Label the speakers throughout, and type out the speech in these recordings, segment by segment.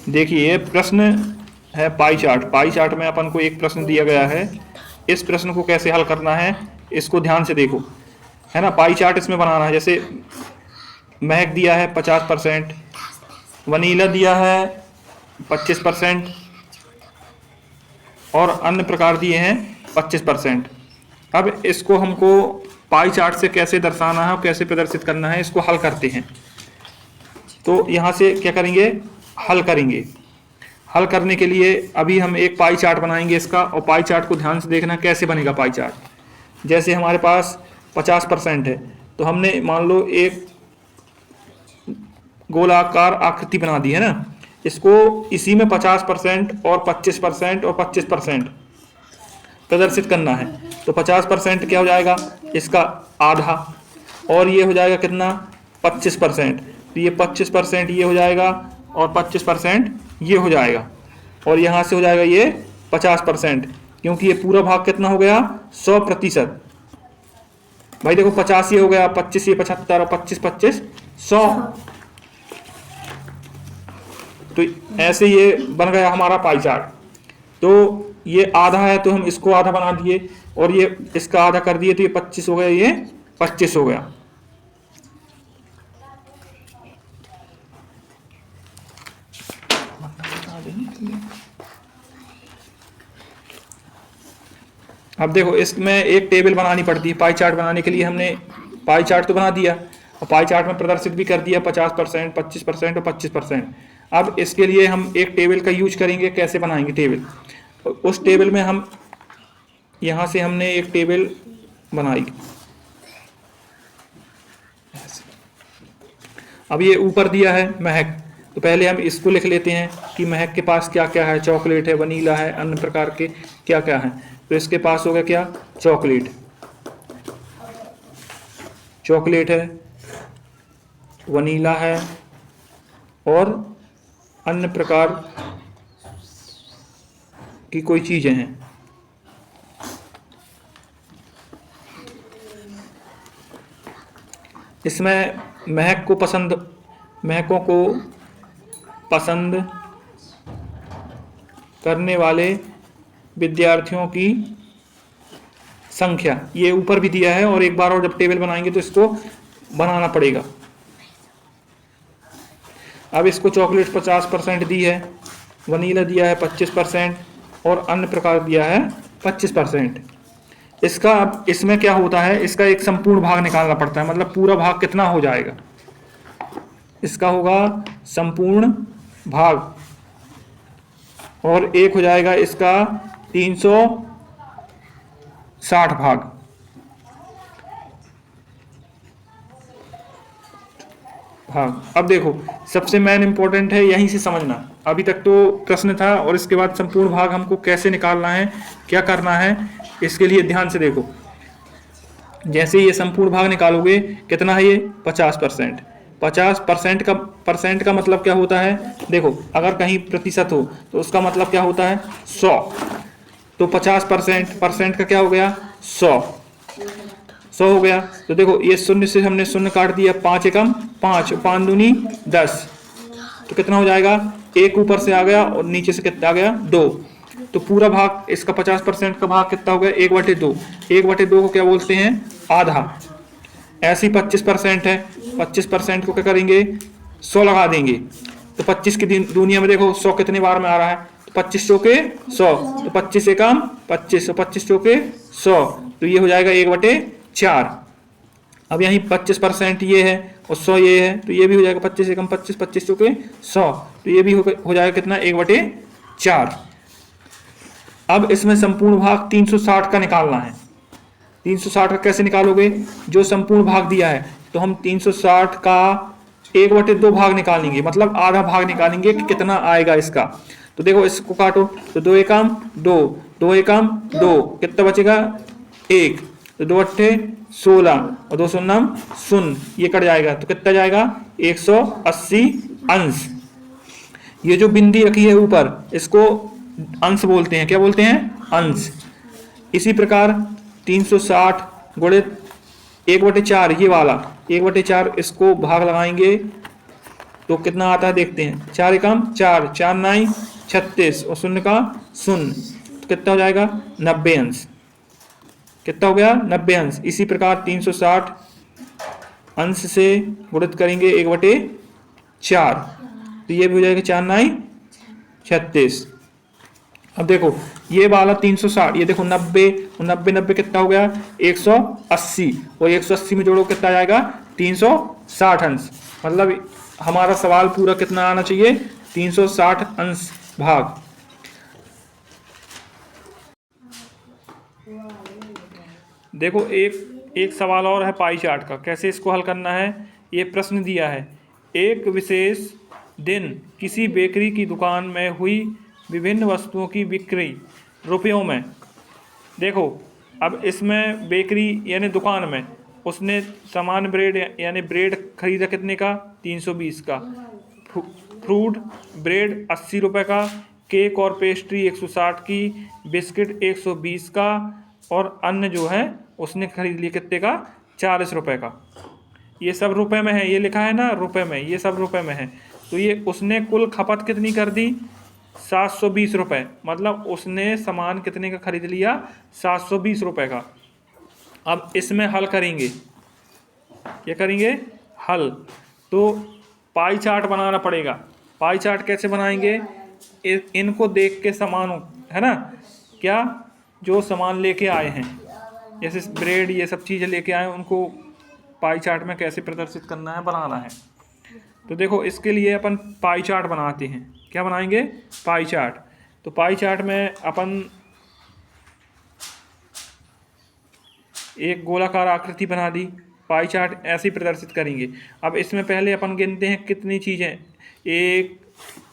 Speaker 1: देखिए प्रश्न है पाई चार्ट। पाई चार्ट में अपन को एक प्रश्न दिया गया है। इस प्रश्न को कैसे हल करना है इसको ध्यान से देखो, है ना। पाई चार्ट इसमें बनाना है। जैसे महक दिया है 50%, वनीला दिया है 25% और अन्य प्रकार दिए हैं 25%। अब इसको हमको पाई चार्ट से कैसे दर्शाना है और कैसे प्रदर्शित करना है इसको हल करते हैं। तो यहाँ से क्या करेंगे, हल करेंगे। हल करने के लिए अभी हम एक पाई चार्ट बनाएंगे इसका, और पाई चार्ट को ध्यान से देखना कैसे बनेगा पाई चार्ट। जैसे हमारे पास 50% है तो हमने मान लो एक गोलाकार आकृति बना दी है ना, इसको इसी में 50% और 25% और 25% प्रदर्शित करना है। तो 50% क्या हो जाएगा, इसका आधा, और ये हो जाएगा कितना 25%। तो ये 25% ये हो जाएगा और 25% ये हो जाएगा, और यहाँ से हो जाएगा ये 50%, क्योंकि ये पूरा भाग कितना हो गया 100%। भाई देखो 50 ये हो गया, 25 ये 75 और 25 25 100। तो ऐसे ये बन गया हमारा पाई चार्ट। तो ये आधा है तो हम इसको आधा बना दिए, और ये इसका आधा कर दिए तो ये 25 हो गया, ये 25 हो गया। अब देखो इसमें एक टेबल बनानी पड़ती है पाई चार्ट बनाने के लिए। हमने पाई चार्ट तो बना दिया और पाई चार्ट में प्रदर्शित भी कर दिया 50%, 25% और 25%। अब इसके लिए हम एक टेबल का यूज करेंगे। कैसे बनाएंगे टेबल, उस टेबल में हम यहाँ से हमने एक टेबल बनाई। अब ये ऊपर दिया है महक, तो पहले हम इसको लिख लेते हैं कि महक के पास क्या क्या है। चॉकलेट है, वनीला है, अन्य प्रकार के क्या क्या है। तो इसके पास हो गया क्या, चॉकलेट, चॉकलेट है, वनीला है और अन्य प्रकार की कोई चीजें हैं। इसमें महकों को पसंद करने वाले विद्यार्थियों की संख्या ये ऊपर भी दिया है, और एक बार और जब टेबल बनाएंगे तो इसको बनाना पड़ेगा। अब इसको चॉकलेट 50% दी है, वनीला दिया है 25% और अन्य प्रकार दिया है 25%। इसका अब इसमें क्या होता है, इसका एक संपूर्ण भाग निकालना पड़ता है। मतलब पूरा भाग कितना हो जाएगा, इसका होगा संपूर्ण भाग, और एक हो जाएगा इसका 360 भाग। अब देखो सबसे मेन इंपॉर्टेंट है यहीं से समझना। अभी तक तो प्रश्न था, और इसके बाद संपूर्ण भाग हमको कैसे निकालना है, क्या करना है, इसके लिए ध्यान से देखो। जैसे ये संपूर्ण भाग निकालोगे कितना है, ये 50%। 50% का मतलब क्या होता है, देखो अगर कहीं प्रतिशत हो तो उसका मतलब क्या होता है 100। तो 50% का क्या हो गया 100 हो गया। तो देखो ये शून्य से हमने शून्य काट दिया, 5 एकम 5, 5 दूनी 10, तो कितना हो जाएगा, एक ऊपर से आ गया और नीचे से कितना आ गया 2। तो पूरा भाग इसका 50% का भाग कितना हो गया 1/2। 1/2 को क्या बोलते हैं, आधा। ऐसी 25% है, 25% को क्या करेंगे 100 लगा देंगे। तो 25 की दुनिया में देखो 100 कितने बार में आ रहा है, तो 25 चौके 100, तो 25 एकम 25, 25 चौके 100, तो ये हो जाएगा 1/4। अब यहीं 25% ये है और 100 ये है, तो ये भी हो जाएगा 25 एकम 25, 25 चौके 100, तो ये भी हो जाएगा कितना 1/4। अब इसमें संपूर्ण भाग 360 का निकालना है। 360 का कैसे निकालोगे, जो संपूर्ण भाग दिया है तो हम 360 का 1/2 भाग निकालेंगे, मतलब आधा भाग निकालेंगे कि कितना आएगा इसका। तो देखो इसको काटो, तो 2 एकम 2, 2 एकम 2, कितना बचेगा 1, तो 2 अट्ठे 16 और 2 शून्यम शून्य, ये कट जाएगा तो कितना जाएगा 180 अंश। ये जो बिंदी रखी है ऊपर इसको अंश बोलते हैं, क्या बोलते हैं, अंश। इसी प्रकार 360 गुणित 1/4, ये वाला 1/4, इसको भाग लगाएंगे तो कितना आता है देखते हैं। 4 एकम 4, 4 नाई 36 और शून्य का शून्य, तो कितना हो जाएगा 90 अंश। कितना हो गया 90 अंश। इसी प्रकार 360 अंश से गुणित करेंगे 1/4, तो ये भी हो जाएगा 4 नाई 36। अब देखो ये वाला 360, ये देखो 90 और 90 90 कितना हो गया 180, और 180 में जोड़ो कितना जाएगा 360 अंश। मतलब हमारा सवाल पूरा कितना आना चाहिए 360 अंश भाग। देखो एक सवाल और है पाई चार्ट का, कैसे इसको हल करना है। ये प्रश्न दिया है, एक विशेष दिन किसी बेकरी की दुकान में हुई विभिन्न वस्तुओं की बिक्री रुपयों में। देखो अब इसमें बेकरी यानी दुकान में उसने सामान ब्रेड यानी ब्रेड खरीदा कितने का 320 का, फ्रूट ब्रेड 80 रुपये का, केक और पेस्ट्री 160 की, बिस्किट 120 का, और अन्न जो है उसने खरीद लिया कितने का 40 रुपये का। ये सब रुपए में है, ये लिखा है ना रुपए में, ये सब रुपए में है। तो ये उसने कुल खपत कितनी कर दी 720 रुपये, मतलब उसने सामान कितने का खरीद लिया 720 रुपये का। अब इसमें हल करेंगे, क्या करेंगे हल, तो पाई चार्ट बनाना पड़ेगा। पाई चार्ट कैसे बनाएंगे, इनको देख के सामान है ना, क्या जो सामान लेके आए हैं जैसे ब्रेड ये सब चीज़ें लेके आए उनको पाई चार्ट में कैसे प्रदर्शित करना है बनाना है। तो देखो इसके लिए अपन पाई चार्ट बनाते हैं। क्या बनाएंगे पाई चार्ट। तो पाई चार्ट में अपन एक गोलाकार आकृति बना दी, पाई चार्ट ऐसे ही प्रदर्शित करेंगे। अब इसमें पहले अपन गिनते हैं कितनी चीज़ें, एक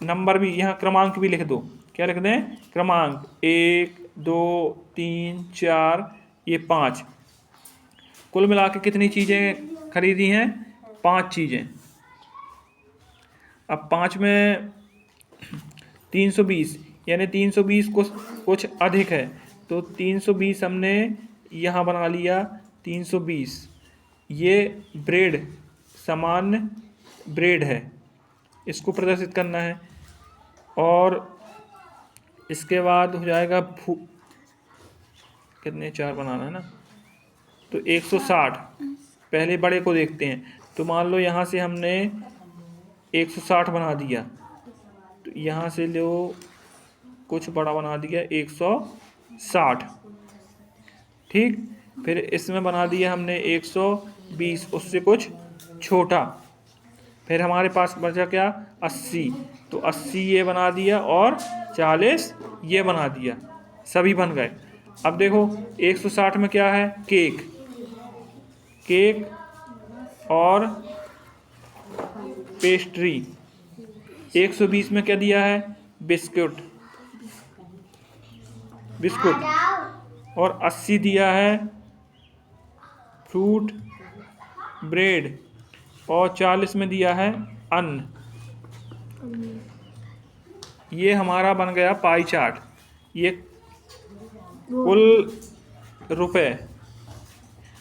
Speaker 1: नंबर भी यहाँ क्रमांक भी लिख दो। क्या लिख दें क्रमांक 1 2 3 4 ये 5, कुल मिला के कितनी चीज़ें खरीदी हैं 5 चीज़ें। अब 5 में 320 यानी 320 कुछ अधिक है, तो 320 हमने यहाँ बना लिया 320। ये ब्रेड सामान्य ब्रेड है, इसको प्रदर्शित करना है। और इसके बाद हो जाएगा कितने 4 बनाना है ना, तो 160। पहले बड़े को देखते हैं, तो मान लो यहाँ से हमने 160 बना दिया, तो यहाँ से लो कुछ बड़ा बना दिया 160, ठीक। फिर इसमें बना दिया हमने 120, उससे कुछ छोटा। फिर हमारे पास बचा क्या 80, तो 80 ये बना दिया और 40 ये बना दिया, सभी बन गए। अब देखो 160 में क्या है केक, केक और पेस्ट्री। 120 में क्या दिया है बिस्कुट, बिस्कुट। और 80 दिया है फ्रूट ब्रेड, और 40 में दिया है अन्न। ये हमारा बन गया पाई चार्ट। ये कुल रुपए।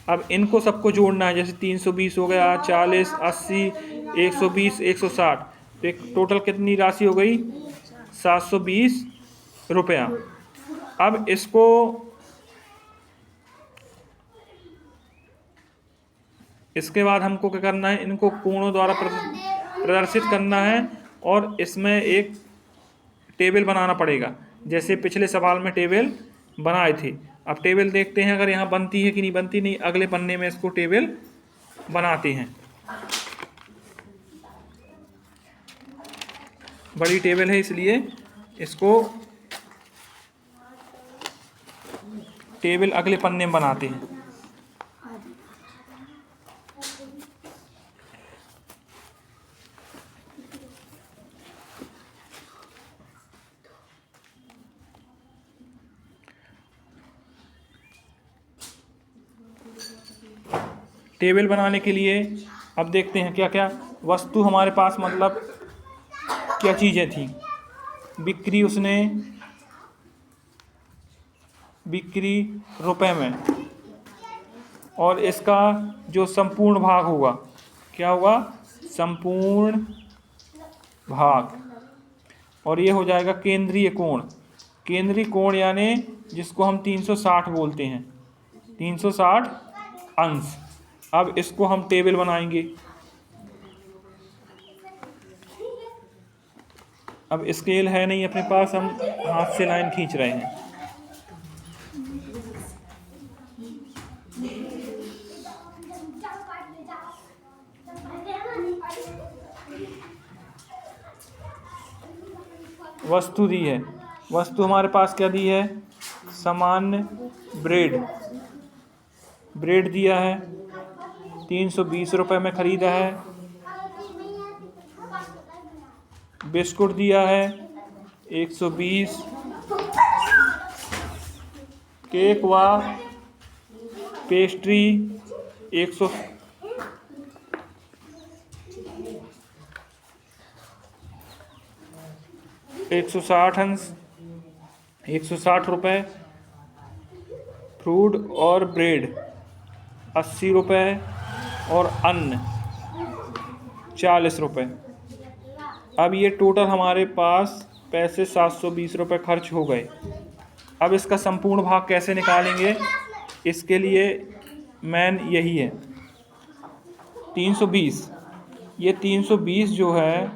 Speaker 1: अब इनको सबको जोड़ना है, जैसे 320 हो गया, 40 80 120 160, तो एक टोटल कितनी राशि हो गई 720 रुपया। अब इसको इसके बाद हमको क्या करना है, इनको कोणों द्वारा प्रदर्शित करना है, और इसमें एक टेबल बनाना पड़ेगा, जैसे पिछले सवाल में टेबल बनाए थे। अब टेबल देखते हैं अगर यहाँ बनती है कि नहीं बनती, नहीं अगले पन्ने में इसको टेबल बनाते हैं। बड़ी टेबल है इसलिए इसको टेबल अगले पन्ने में बनाते हैं। टेबल बनाने के लिए अब देखते हैं क्या क्या वस्तु हमारे पास, मतलब क्या चीज़ें थी। बिक्री उसने बिक्री रुपए में, और इसका जो संपूर्ण भाग होगा क्या होगा संपूर्ण भाग, और ये हो जाएगा केंद्रीय कोण। केंद्रीय कोण यानी जिसको हम 360 बोलते हैं, 360 अंश। अब इसको हम टेबल बनाएंगे। अब स्केल है नहीं अपने पास, हम हाथ से लाइन खींच रहे हैं। वस्तु दी है, वस्तु हमारे पास क्या दी है, सामान्य ब्रेड, ब्रेड दिया है 320 रुपये में ख़रीदा है। बिस्कुट दिया है 120, केक व पेस्ट्री 160 अंश, 160 रुपये। फ्रूट और ब्रेड 80 रुपये, और अन्न 40 रुपये। अब ये टोटल हमारे पास पैसे 720 रुपये खर्च हो गए। अब इसका संपूर्ण भाग कैसे निकालेंगे, इसके लिए मैन यही है 320। ये 320 जो है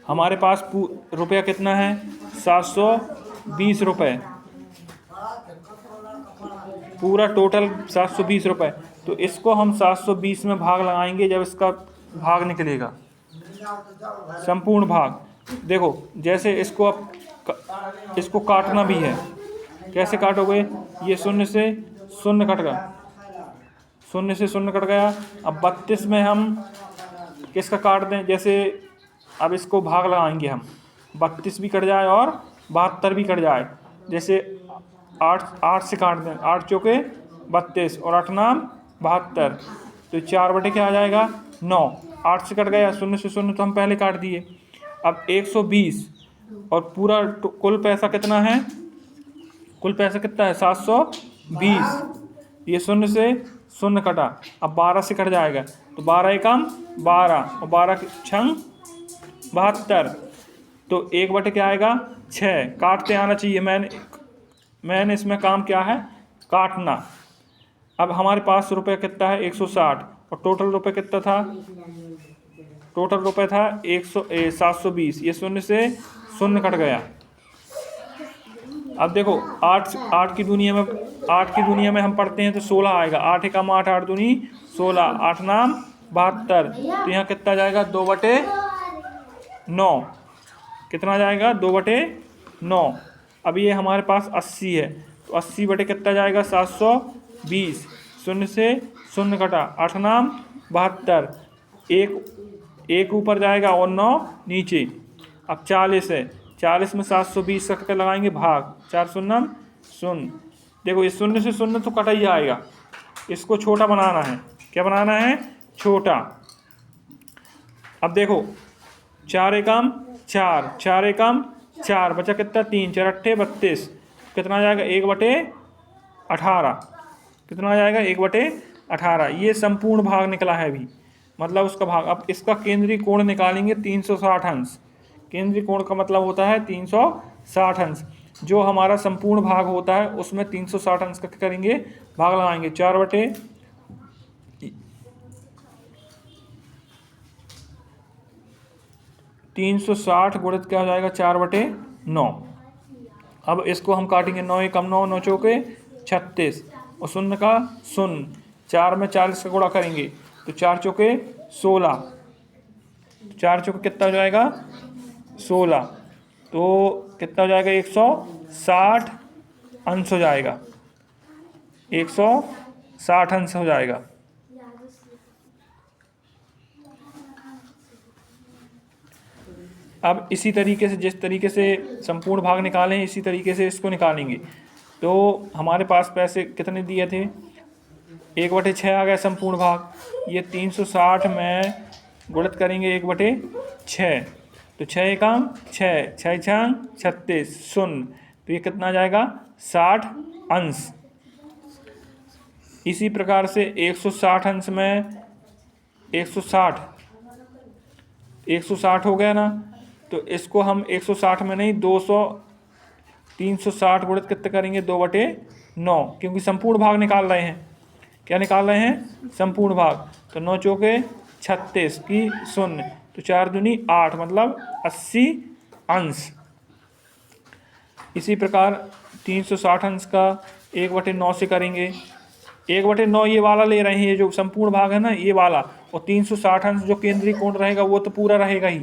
Speaker 1: हमारे पास रुपया कितना है, 720 रुपये, पूरा टोटल 720 रुपये। तो इसको हम 720 में भाग लगाएंगे जब इसका भाग निकलेगा, संपूर्ण भाग। देखो जैसे इसको अब इसको काटना भी है, कैसे काटोगे, ये शून्य से शून्य कट गया, शून्य से शून्य कट गया। अब 32 में हम किसका काट दें, जैसे अब इसको भाग लगाएंगे हम, 32 भी कट जाए और 72 भी कट जाए। जैसे 8 से काट दें, 8 चौके 32 और 8 नाम 72, तो 4 बटे क्या आ जाएगा 9। 8 से कट गया, शून्य से शून्य तो हम पहले काट दिए। अब 120 और पूरा कुल पैसा कितना है, कुल पैसा कितना है 720। ये शून्य से शून्य कटा, अब 12 से कट जाएगा, तो 12 एकम 12 और 12 छंग 72, तो 1 बटे क्या आएगा 6। काटते आना चाहिए, मैंने इसमें काम क्या है, काटना। अब हमारे पास रुपये कितना है 160, और टोटल रुपये कितना था, टोटल रुपये था 720। ये शून्य से शून्य कट गया। अब देखो 8 की दुनिया में हम पढ़ते हैं तो 16 आएगा, 8 एकम 8, 8 दूनी 16, 8 नाम 72, तो यहाँ कितना जाएगा 2/9। कितना जाएगा 2/9। अब ये हमारे पास 80 है, तो 80 बटे कितना जाएगा 720। शून्य से शून्य कटा, 8 नाम 72, एक ऊपर जाएगा और 9 नीचे। अब 40 है, 40 में 720 कट कर लगाएंगे भाग, 4 शून्य शून्य। देखो ये शून्य से शून्य तो कटा ही आएगा, इसको छोटा बनाना है। क्या बनाना है, छोटा। अब देखो 4 एकम 4, 4 एकम 4, बचा कितना 3, 4 अट्ठे 32, कितना जाएगा 1/18। कितना जाएगा 1/18। ये संपूर्ण भाग निकला है अभी, मतलब उसका भाग। अब इसका केंद्रीय कोण निकालेंगे 360 अंश। केंद्रीय कोण का मतलब होता है 360 अंश। जो हमारा संपूर्ण भाग होता है उसमें 360 अंश का करेंगे, भाग लगाएंगे। 4/360 गुणित क्या हो जाएगा 4/9। अब इसको हम काटेंगे, 9 एकम 9, 9 चौके 36, और शून्य का शून्य। 4 में 40 का गुणा करेंगे तो 4 चौके 16, 4 चौके कितना हो जाएगा 16, तो कितना हो जाएगा 160 अंश हो जाएगा, 160 अंश हो जाएगा। अब इसी तरीके से, जिस तरीके से संपूर्ण भाग निकालें, इसी तरीके से इसको निकालेंगे। तो हमारे पास पैसे कितने दिए थे, 1/6 आ गया संपूर्ण भाग। ये 360 में गुणित करेंगे 1/6, तो 6 एकम 6, 6 छंग 36 शून्य, तो ये कितना जाएगा 60 अंश। इसी प्रकार से 160 अंश में 160 160 हो गया ना, तो इसको हम 160 में नहीं 360 गुणित कितने करेंगे, 2/9, क्योंकि संपूर्ण भाग निकाल रहे हैं। क्या निकाल रहे हैं, संपूर्ण भाग। तो 9 चौके 36 की 0, तो 4 दूनी 8, मतलब 80 अंश। इसी प्रकार 360 अंश का 1/9 से करेंगे। 1/9 ये वाला ले रहे हैं, ये जो संपूर्ण भाग है ना ये वाला, और 360 अंश जो केंद्रीय कोण रहेगा वो तो पूरा रहेगा ही।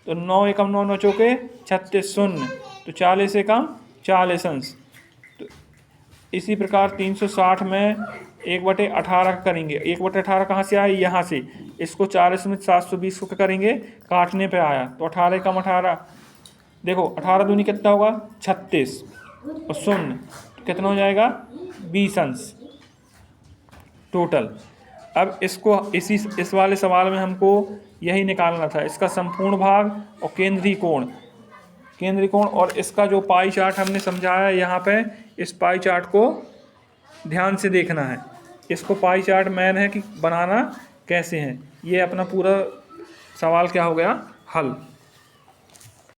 Speaker 1: तो 9 एकम 9, 9 चौके 36, 0, तो 40 एकम 40 अंश। तो इसी प्रकार 360 में 1/18 करेंगे। 1/18 कहाँ से आया, यहाँ से। इसको 40 में 720 को करेंगे, काटने पे आया, तो 18 एकम 18, देखो 18 दूनी कितना होगा, 36, और 0, तो कितना हो जाएगा, 20 अंश टोटल। अब इसको इस वाले सवाल में हमको यही निकालना था, इसका संपूर्ण भाग और केंद्रीय कोण। और इसका जो पाई चार्ट हमने समझाया यहाँ पे, इस पाई चार्ट को ध्यान से देखना है। इसको पाई चार्ट मैन है कि बनाना कैसे है। ये अपना पूरा सवाल क्या हो गया, हल।